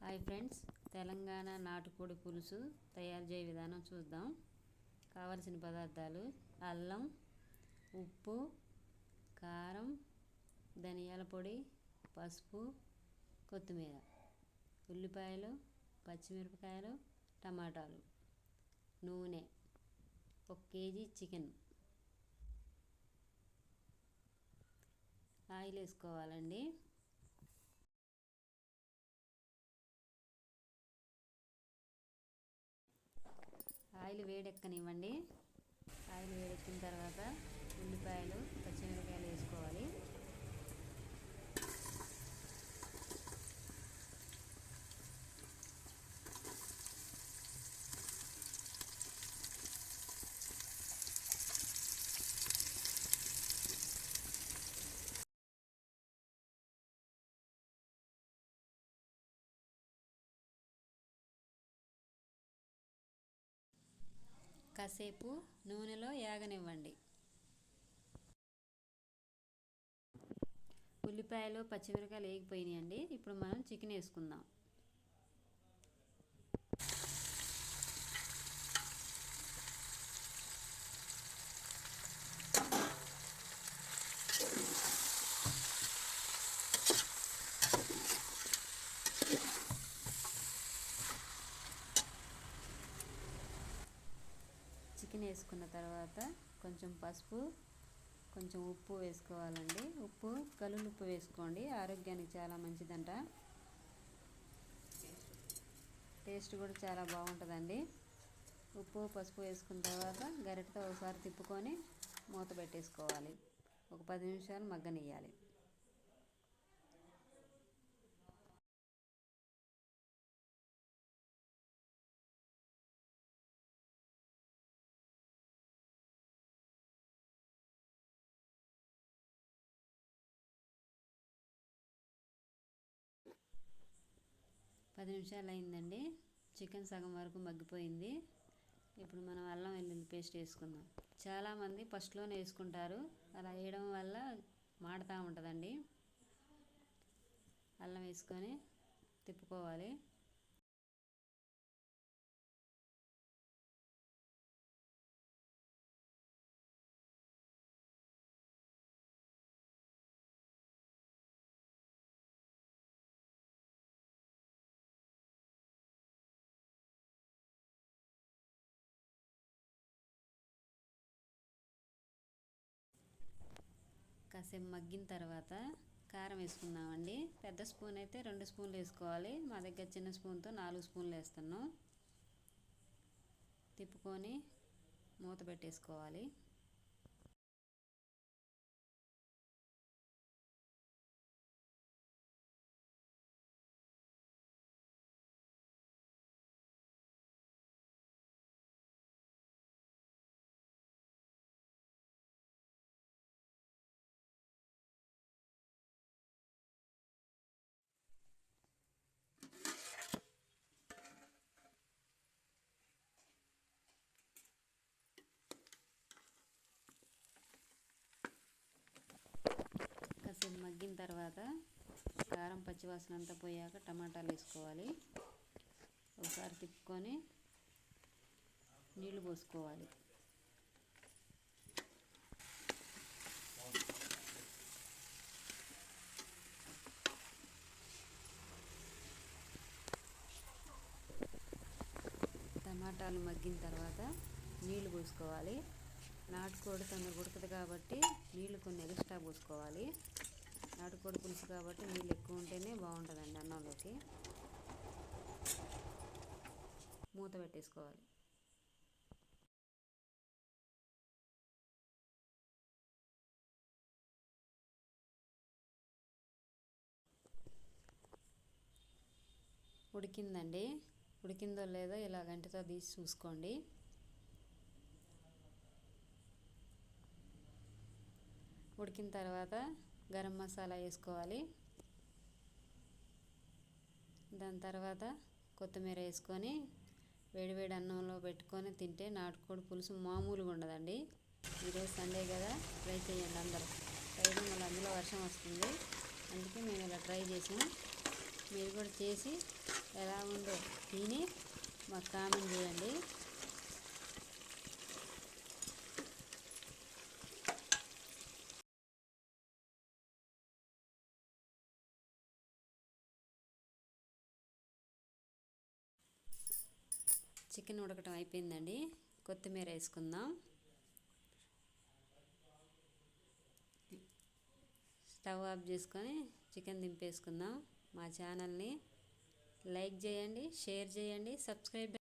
Hi friends, Telangana నాటుకోడి పులుసు తయారు చేయ విధానం చూద్దాం. కావలసిన పదార్థాలు: అల్లం, ఉప్పు, కారం, ధనియాల పొడి, పసుపు, కొత్తిమీర, ఉల్లిపాయలు, పచ్చిమిరపకాయలు, టమాటాలు, నూనె, 1 కేజీ చికెన్. ఆయిల్ వేసుకోవాలండి. ఆయిల్ వేడెక్కనివ్వండి. ఆయిల్ వేడెక్కిన తర్వాత ఉల్లిపాయలు, పచ్చిమిరపకాయలు వేసుకోవాలి. కాసేపు నూనెలో యాగనివ్వండి. ఉల్లిపాయలు, పచ్చిమిరపకాయలు వేగిపోయినాయండి. ఇప్పుడు మనం చికెన్ వేసుకుందాం. చికెన్ వేసుకున్న తర్వాత కొంచెం పసుపు, కొంచెం ఉప్పు వేసుకోవాలండి. ఉప్పు కల్లుప్పు ఉప్పు వేసుకోండి, ఆరోగ్యానికి చాలా మంచిదంట. టేస్ట్ కూడా చాలా బాగుంటుందండి. ఉప్పు, పసుపు వేసుకున్న తర్వాత గరిటెతో ఒకసారి తిప్పుకొని మూత పెట్టేసుకోవాలి. ఒక 10 నిమిషాలు మగ్గనియ్యాలి. పది నిమిషాలు అయిందండి. చికెన్ సగం వరకు మగ్గిపోయింది. ఇప్పుడు మనం అల్లం వెల్లుల్లి పేస్ట్ వేసుకుందాం. చాలామంది ఫస్ట్లోనే వేసుకుంటారు, అలా వేయడం వల్ల మాడుతూ ఉంటుందండి. అల్లం వేసుకొని తిప్పుకోవాలి. కాసేపు మగ్గిన తర్వాత కారం వేసుకుందామండి. పెద్ద స్పూన్ అయితే 2 స్పూన్లు వేసుకోవాలి. మా దగ్గర చిన్న స్పూన్తో 4 స్పూన్లు వేస్తున్నాం. తిప్పుకొని మూత పెట్టేసుకోవాలి. కాసేపు మగ్గిన తర్వాత కారం పచ్చివాసన అంతా పోయాక టమాటాలు వేసుకోవాలి. ఒకసారి తిప్పుకొని నీళ్లు పోసుకోవాలి. టమాటాలు మగ్గిన తర్వాత నీళ్లు పోసుకోవాలి. నాటుకోడి తొందరగా ఉడుకుతుంది కాబట్టి నీళ్లు కొన్ని ఎక్స్ట్రా పోసుకోవాలి. నాటుకోడి పులుసు కాబట్టి నీళ్ళు ఎక్కువ ఉంటేనే బాగుంటుందండి అన్నంలోకి. మూత పెట్టేసుకోవాలి. ఉడికిందండి. ఉడికిందో లేదో ఇలా గంటతో తీసి చూసుకోండి. ఉడికిన తర్వాత గరం మసాలా వేసుకోవాలి. దాని తర్వాత కొత్తిమీర వేసుకొని వేడివేడి అన్నంలో పెట్టుకొని తింటే నాటుకోడి పులుసు మామూలుగా ఉండదండి. ఈరోజు సండే కదా, ట్రై చేయండి అందరూ. ఫ్రైడే మళ్ళీ అందులో వర్షం వస్తుంది, అందుకే మేము ఇలా ట్రై చేసాం. మీరు కూడా చేసి ఎలా ఉందో తిని మాకు కామెంట్ చేయండి. చికెన్ ఉడకటం అయిపోయిందండి. కొత్తిమీర వేసుకుందాం. స్టవ్ ఆఫ్ చేసుకొని చికెన్ దింపేసుకుందాం. మా ఛానల్ని లైక్ చేయండి, షేర్ చేయండి, సబ్స్క్రైబ్